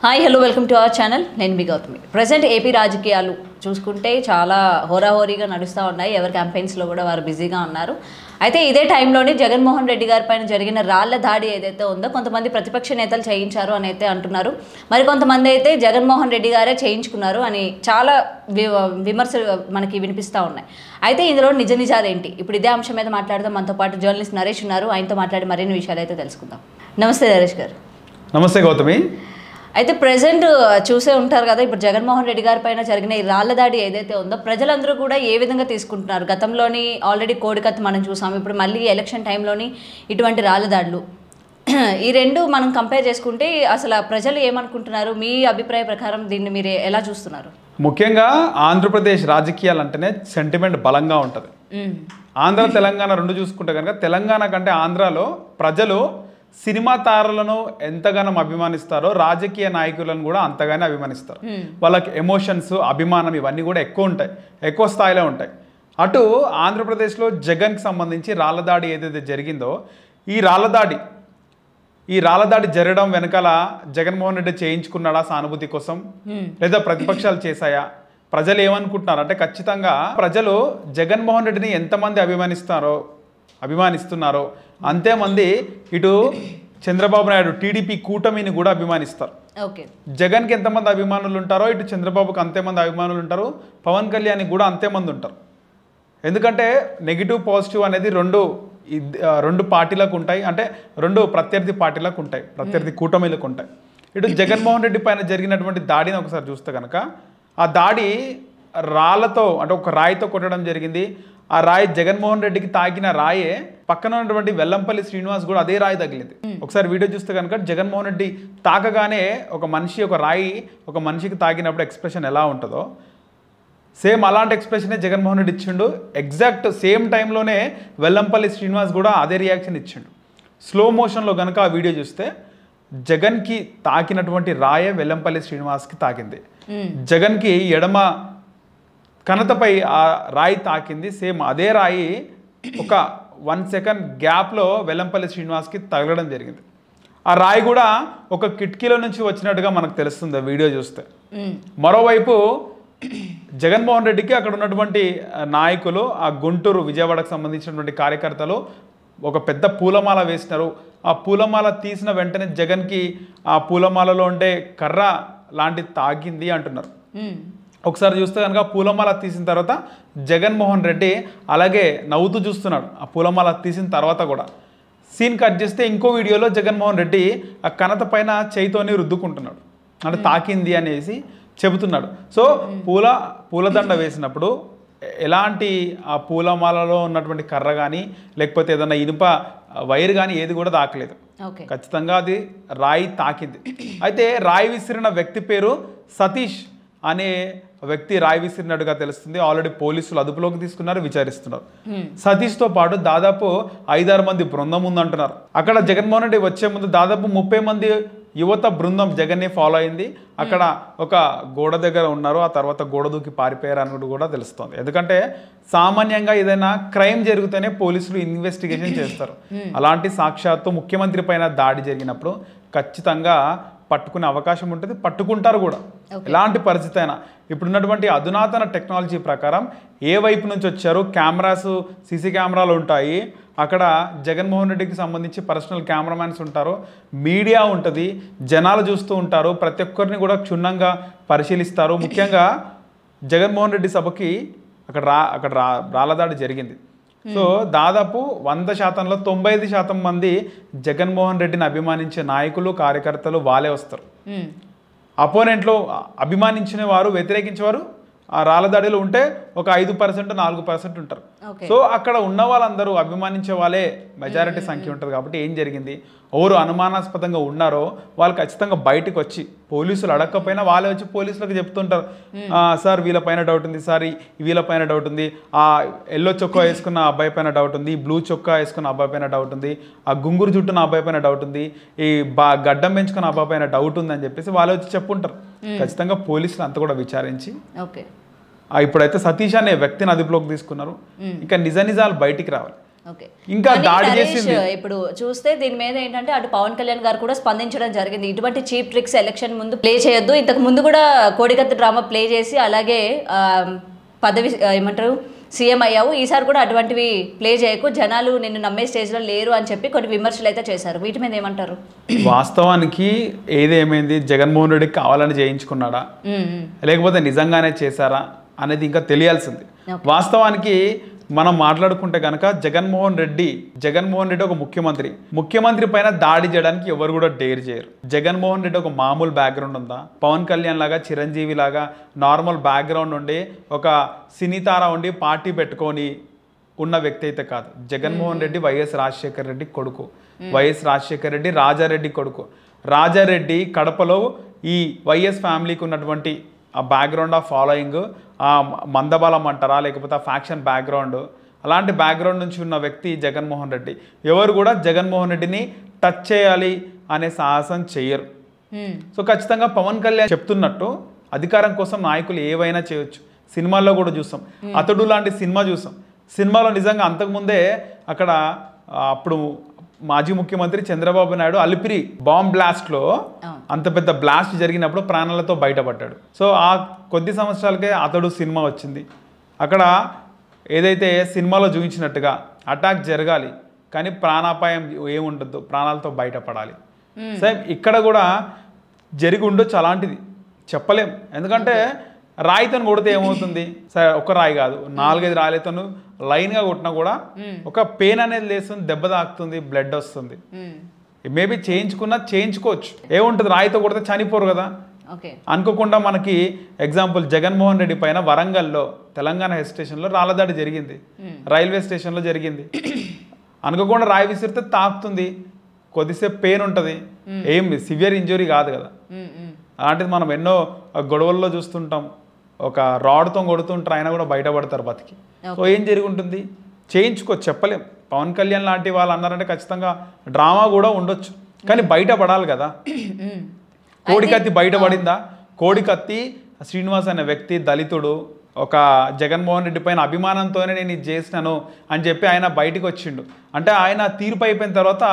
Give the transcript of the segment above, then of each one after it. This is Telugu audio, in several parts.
Hi hello welcome to our channel. నేను మీ గౌతమి. ప్రజెంట్ ఏపీ రాజకీయాలు చూసుకుంటే చాలా హోరాహోరీగా నడుస్తూ ఉన్నాయి. ఎవరి క్యాంపెయిన్స్లో కూడా వారు బిజీగా ఉన్నారు. అయితే ఇదే టైంలోనే జగన్మోహన్ రెడ్డి గారి పైన జరిగిన రాళ్ల దాడి ఏదైతే ఉందో కొంతమంది ప్రతిపక్ష నేతలు చేయించారు అని అయితే అంటున్నారు. మరి కొంతమంది అయితే జగన్మోహన్ రెడ్డి గారే చేయించుకున్నారు అని చాలా విమర్శలు మనకి వినిపిస్తూ ఉన్నాయి. అయితే ఇందులో నిజ నిజాలు ఏంటి? ఇప్పుడు ఇదే అంశం మీద మాట్లాడదాం. మనతో పాటు జర్నలిస్ట్ నరేష్ ఉన్నారు. ఆయనతో మాట్లాడి మరిన్ని విషయాలు అయితే తెలుసుకుందాం. నమస్తే నరేష్ గారు. నమస్తే గౌతమి. అయితే ప్రజెంట్ చూసే ఉంటారు కదా, ఇప్పుడు జగన్మోహన్ రెడ్డి గారి పైన జరిగిన ఈ రాళ్ల దాడి ఏదైతే ఉందో ప్రజలందరూ కూడా ఏ విధంగా తీసుకుంటున్నారు? గతంలోని ఆల్రెడీ కోడికత్తి మనం చూసాము, ఇప్పుడు మళ్ళీ ఎలక్షన్ టైంలోని ఇటువంటి రాళ్ల దాడులు, ఈ రెండు మనం కంపేర్ చేసుకుంటే అసలు ప్రజలు ఏమనుకుంటున్నారు? మీ అభిప్రాయ ప్రకారం దీన్ని మీరు ఎలా చూస్తున్నారు? ముఖ్యంగా ఆంధ్రప్రదేశ్ రాజకీయాలు అంటేనే సెంటిమెంట్ బలంగా ఉంటుంది. ఆంధ్ర తెలంగాణ రెండు చూసుకుంటే కనుక తెలంగాణ కంటే ఆంధ్రాలో ప్రజలు సినిమా తారలను ఎంతగానో అభిమానిస్తారో రాజకీయ నాయకులను కూడా అంతగానే అభిమానిస్తారు. వాళ్ళకి ఎమోషన్స్, అభిమానం ఇవన్నీ కూడా ఎక్కువ ఉంటాయి, ఎక్కువ స్థాయిలో ఉంటాయి. అటు ఆంధ్రప్రదేశ్లో జగన్కి సంబంధించి రాళ్లదాడి ఏదైతే జరిగిందో ఈ రాళ్లదాడి జరగడం వెనకాల జగన్మోహన్ రెడ్డి చేయించుకున్నాడా సానుభూతి కోసం, లేదా ప్రతిపక్షాలు చేశాయా? ప్రజలు ఏమనుకుంటున్నారు అంటే ఖచ్చితంగా ప్రజలు జగన్మోహన్ రెడ్డిని ఎంతమంది అభిమానిస్తున్నారో అంతేమంది ఇటు చంద్రబాబు నాయుడు టీడీపీ కూటమిని కూడా అభిమానిస్తారు. జగన్కి ఎంతమంది అభిమానులు ఉంటారో ఇటు చంద్రబాబుకి అంతేమంది అభిమానులు ఉంటారు, పవన్ కళ్యాణ్కి కూడా అంతేమంది ఉంటారు. ఎందుకంటే నెగిటివ్ పాజిటివ్ అనేది రెండు పార్టీలకు ఉంటాయి, అంటే రెండు ప్రత్యర్థి పార్టీలకు ఉంటాయి, ప్రత్యర్థి కూటమిలకు ఉంటాయి. ఇటు జగన్మోహన్ రెడ్డి పైన జరిగినటువంటి దాడిని ఒకసారి చూస్తే కనుక ఆ దాడి రాళ్లతో, అంటే ఒక రాయితో కొట్టడం జరిగింది. ఆ రాయి జగన్మోహన్ రెడ్డికి తాకిన రాయే పక్కన ఉన్నటువంటి వెల్లంపల్లి శ్రీనివాస్ కూడా అదే రాయి తగిలింది. ఒకసారి వీడియో చూస్తే కనుక జగన్మోహన్ రెడ్డి తాకగానే ఒక రాయి ఒక మనిషికి తాకినప్పుడు ఎక్స్ప్రెషన్ ఎలా ఉంటుందో సేమ్ అలాంటి ఎక్స్ప్రెషనే జగన్మోహన్ రెడ్డి ఇచ్చిండు. ఎగ్జాక్ట్ సేమ్ టైంలోనే వెల్లంపల్లి శ్రీనివాస్ కూడా అదే రియాక్షన్ ఇచ్చిండు. స్లో మోషన్లో కనుక ఆ వీడియో చూస్తే జగన్కి తాకినటువంటి రాయే వెల్లంపల్లి శ్రీనివాస్కి తాకింది. జగన్కి ఎడమ కనతపై ఆ రాయి తాకింది. సేమ్ అదే రాయి ఒక 1 సెకండ్ గ్యాప్లో వెల్లంపల్లి శ్రీనివాస్కి తగలడం జరిగింది. ఆ రాయి కూడా ఒక కిటికీలో నుంచి వచ్చినట్టుగా మనకు తెలుస్తుంది వీడియో చూస్తే. మరోవైపు జగన్మోహన్ రెడ్డికి అక్కడ ఉన్నటువంటి నాయకులు, ఆ గుంటూరు విజయవాడకు సంబంధించినటువంటి కార్యకర్తలు ఒక పెద్ద పూలమాల వేసినారు. ఆ పూలమాల తీసిన వెంటనే జగన్కి ఆ పూలమాలలో ఉండే కర్ర లాంటిది తాకింది అంటున్నారు. ఒకసారి చూస్తే కనుక పూలమాల తీసిన తర్వాత జగన్మోహన్ రెడ్డి అలాగే నవ్వుతూ చూస్తున్నాడు. ఆ పూలమాల తీసిన తర్వాత కూడా సీన్ కట్ చేస్తే ఇంకో వీడియోలో జగన్మోహన్ రెడ్డి ఆ కనత పైన చేయితోని రుద్దుకుంటున్నాడు, అంటే తాకింది అనేసి చెబుతున్నాడు. సో పూలదండ వేసినప్పుడు ఎలాంటి ఆ పూలమాలలో ఉన్నటువంటి కర్ర కానీ లేకపోతే ఏదన్నా ఇనుప వైర్ కానీ ఏది కూడా తాకలేదు. ఖచ్చితంగా అది రాయి తాకింది. అయితే రాయి విసిరిన వ్యక్తి పేరు సతీష్ అనే వ్యక్తి రాయి విసిరినట్టుగా తెలుస్తుంది. ఆల్రెడీ పోలీసులు అదుపులోకి తీసుకున్నారు, విచారిస్తున్నారు. సతీష్తో పాటు దాదాపు 5-6 మంది బృందం ఉందంటున్నారు. అక్కడ జగన్మోహన్ రెడ్డి వచ్చే ముందు దాదాపు 30 మంది యువత బృందం జగన్ని ఫాలో అయింది. అక్కడ ఒక గోడ దగ్గర ఉన్నారు, ఆ తర్వాత గోడ దూకి పారిపోయారు అన్నట్టు కూడా తెలుస్తుంది. ఎందుకంటే సామాన్యంగా ఏదైనా క్రైమ్ జరిగితేనే పోలీసులు ఇన్వెస్టిగేషన్ చేస్తారు. అలాంటి సాక్షాత్తు ముఖ్యమంత్రి పైన దాడి జరిగినప్పుడు ఖచ్చితంగా పట్టుకునే అవకాశం ఉంటుంది, పట్టుకుంటారు కూడా. ఎలాంటి పరిస్థితి అయినా ఇప్పుడున్నటువంటి అధునాతన టెక్నాలజీ ప్రకారం ఏ వైపు నుంచి వచ్చారు, కెమెరాస్, సీసీ కెమెరాలు ఉంటాయి. అక్కడ జగన్మోహన్ రెడ్డికి సంబంధించి పర్సనల్ కెమెరామ్యాన్స్ ఉంటారు, మీడియా ఉంటుంది, జనాలు చూస్తూ ఉంటారు. ప్రతి ఒక్కరిని కూడా క్షుణ్ణంగా పరిశీలిస్తారు. ముఖ్యంగా జగన్మోహన్ రెడ్డి సభకి అక్కడ రాళ్లదాడి జరిగింది. సో దాదాపు 100%లో 95% మంది జగన్మోహన్ రెడ్డిని అభిమానించే నాయకులు, కార్యకర్తలు వాళ్ళే వస్తారు. అపోనెంట్లో అభిమానించిన వారు, వ్యతిరేకించే వారు ఆ రాళ్లదాడిలో ఉంటే ఒక 5%, 4% ఉంటారు. సో అక్కడ ఉన్న వాళ్ళందరూ అభిమానించే వాళ్ళే మెజారిటీ సంఖ్య ఉంటుంది. కాబట్టి ఏం జరిగింది, ఎవరు అనుమానాస్పదంగా ఉన్నారో వాళ్ళు ఖచ్చితంగా బయటకు వచ్చి, పోలీసులు అడగకపోయినా వాళ్ళే వచ్చి పోలీసులకు చెప్తుంటారు, సార్ వీళ్ళపైన డౌట్ ఉంది, సార్ వీళ్ళపైన డౌట్ ఉంది, ఆ ఎల్లో చొక్కా వేసుకున్న అబ్బాయి పైన డౌట్ ఉంది, బ్లూ చొక్కా వేసుకున్న అబ్బాయి పైన డౌట్ ఉంది, ఆ గుంగురు జుట్టున్న అబ్బాయి పైన డౌట్ ఉంది, ఈ గడ్డం పెంచుకున్న అబ్బాయి పైన డౌట్ ఉంది అని చెప్పేసి వాళ్ళు వచ్చి చెప్పుంటారు. ఖచ్చితంగా పోలీసులు అంతా కూడా విచారించి ఇప్పుడైతే సతీష్ అనే వ్యక్తిని అదుపులోకి తీసుకున్నారు. ఇంకా నిజాలు బయటికి రావాలి. ఓకే. ఇంకా కానీ దాడి నరేష్ చేసింది. ఇప్పుడు చూస్తే దీని మీద ఏంటంటే అటు పవన్ కళ్యాణ్ గారు కూడా స్పందించడం జరిగింది. ఇటువంటి చీప్ ట్రిక్స్ ఎలక్షన్ ముందు ప్లే చేయొద్దు. ఇంతకు ముందు కూడా కోడికత్తి డ్రామా ప్లే చేసి అలాగే పదవి ఏమంటారు సీఎం అయ్యావు, ఈసారి కూడా అటువంటివి ప్లే చేయకు, జనాలు నిన్ను నమ్మే స్టేజ్లో లేరు అని చెప్పి కొన్ని విమర్శలు అయితే చేశారు. వీటి మీద ఏమంటారు? వాస్తవానికి ఏదేమైంది, జగన్మోహన్ రెడ్డికి కావాలని చేయించుకున్నాడా లేకపోతే నిజంగానే చేశారా అనేది ఇంకా తెలియాల్సింది. వాస్తవానికి మనం మాట్లాడుకుంటే కనుక జగన్మోహన్ రెడ్డి ఒక ముఖ్యమంత్రి పైన దాడి చేయడానికి ఎవరు కూడా డేర్ చేయరు. జగన్మోహన్ రెడ్డి ఒక మామూలు బ్యాక్గ్రౌండ్ ఉందా? పవన్ కళ్యాణ్ లాగా, చిరంజీవి లాగా నార్మల్ బ్యాక్గ్రౌండ్ ఉండి ఒక సినీతార ఉండి పార్టీ పెట్టుకొని ఉన్న వ్యక్తి అయితే కాదు. జగన్మోహన్ రెడ్డి వైఎస్ రాజశేఖర రెడ్డి కొడుకు, వైఎస్ రాజశేఖర రెడ్డి రాజారెడ్డి కొడుకు. రాజారెడ్డి కడపలో ఈ వైఎస్ ఫ్యామిలీకి ఉన్నటువంటి ఆ బ్యాక్గ్రౌండ్ ఆఫ్ ఫాలోయింగ్, ఆ మందబలం అంటారా లేకపోతే ఆ ఫ్యాక్షన్ బ్యాక్గ్రౌండ్, అలాంటి బ్యాక్గ్రౌండ్ నుంచి ఉన్న వ్యక్తి జగన్మోహన్ రెడ్డి. ఎవరు కూడా జగన్మోహన్ రెడ్డిని టచ్ చేయాలి అనే సాహసం చెయ్యరు. సో ఖచ్చితంగా పవన్ కళ్యాణ్ చెప్తున్నట్టు అధికారం కోసం నాయకులు ఏవైనా చేయొచ్చు. సినిమాల్లో కూడా చూస్తాం, అతడు లాంటి సినిమా చూసాం. సినిమాలో నిజంగా అంతకుముందే అక్కడ అప్పుడు మాజీ ముఖ్యమంత్రి చంద్రబాబు నాయుడు అలిపిరి బాంబ్ బ్లాస్ట్లో అంత పెద్ద బ్లాస్ట్ జరిగినప్పుడు ప్రాణాలతో బయటపడ్డాడు. సో ఆ కొద్ది సంవత్సరాలకే అతడు సినిమా వచ్చింది. అక్కడ ఏదైతే సినిమాలో చూపించినట్టుగా అటాక్ జరగాలి కానీ ప్రాణాపాయం ఏముండద్దు, ప్రాణాలతో బయటపడాలి. సేమ్ ఇక్కడ కూడా జరిగి ఉండొచ్చు, అలాంటిది చెప్పలేం. ఎందుకంటే రాయితో కొడితే ఏమవుతుంది? సరే ఒక రాయి కాదు, 4-5 రాయిలతో లైన్గా కొట్టినా కూడా ఒక పెయిన్ అనేది లేస్తుంది, దెబ్బ తాకుతుంది, బ్లడ్ వస్తుంది. మేబీ చేయించుకోవచ్చు. ఏముంటుంది, రాయితో కొడితే చనిపోరు కదా. అనుకోకుండా మనకి ఎగ్జాంపుల్ జగన్మోహన్ రెడ్డి పైన వరంగల్లో తెలంగాణ హెడ్ స్టేషన్లో రాళ్ళదాడి జరిగింది, రైల్వే స్టేషన్లో జరిగింది. అనుకోకుండా రాయి విసిరితే తాకుతుంది, కొద్దిసేపు పెయిన్ ఉంటుంది, ఏం సివియర్ ఇంజురీ కాదు కదా. అలాంటిది మనం ఎన్నో గొడవల్లో చూస్తుంటాం, ఒక రాడ్తో కొడుతుంటారు, అయినా కూడా బయటపడతారు బతికి. సో ఏం జరిగి ఉంటుంది, చెప్పలేం. పవన్ కళ్యాణ్ లాంటి వాళ్ళు అన్నారంటే ఖచ్చితంగా డ్రామా కూడా ఉండొచ్చు, కానీ బయటపడాలి కదా. కోడికత్తి బయటపడిందా? కోడికత్తి శ్రీనివాస్ అనే వ్యక్తి దళితుడు, ఒక జగన్మోహన్ రెడ్డి పైన అభిమానంతోనే నేను ఇది చేసినాను అని చెప్పి ఆయన బయటకు వచ్చిండు. అంటే ఆయన తీర్పు అయిపోయిన తర్వాత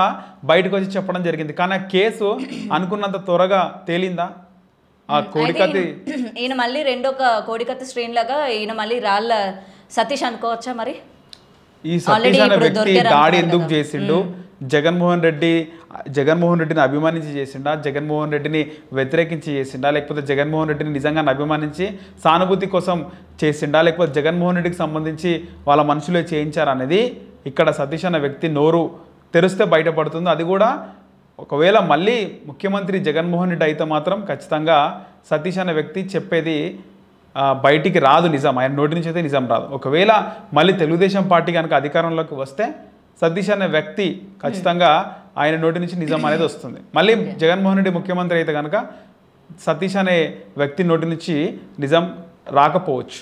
బయటకు వచ్చి చెప్పడం జరిగింది. కానీ ఆ కేసు అనుకున్నంత త్వరగా తేలిందా? ఆ కోడికత్తి ఈయన మళ్ళీ రెండొక కోడికత్తి శ్రేణి లాగా ఈయన మళ్ళీ రాళ్ళ సతీష్ అనుకోవచ్చా? మరి ఈ సతీష్ అనే వ్యక్తి దాడి ఎందుకు చేసిండు? జగన్మోహన్ రెడ్డిని అభిమానించి చేసిండా, జగన్మోహన్ రెడ్డిని వ్యతిరేకించి చేసిండా, లేకపోతే జగన్మోహన్ రెడ్డిని నిజంగా అభిమానించి సానుభూతి కోసం చేసిండా, లేకపోతే జగన్మోహన్ రెడ్డికి సంబంధించి వాళ్ళ మనుషులే చేయించారనేది ఇక్కడ సతీష్ అనే వ్యక్తి నోరు తెరిస్తే బయటపడుతుంది. అది కూడా ఒకవేళ మళ్ళీ ముఖ్యమంత్రి జగన్మోహన్ రెడ్డి అయితే మాత్రం ఖచ్చితంగా సతీష్ అనే వ్యక్తి చెప్పేది బయటికి రాదు, నిజం. ఆయన నోటి నుంచి అయితే నిజం రాదు. ఒకవేళ మళ్ళీ తెలుగుదేశం పార్టీ కనుక అధికారంలోకి వస్తే సతీష్ అనే వ్యక్తి ఖచ్చితంగా ఆయన నోటి నుంచి నిజం అనేది వస్తుంది. మళ్ళీ జగన్మోహన్ రెడ్డి ముఖ్యమంత్రి అయితే కనుక సతీష్ అనే వ్యక్తి నోటి నుంచి నిజం రాకపోవచ్చు.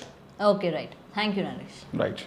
Okay, right. Thank you Naresh. Right.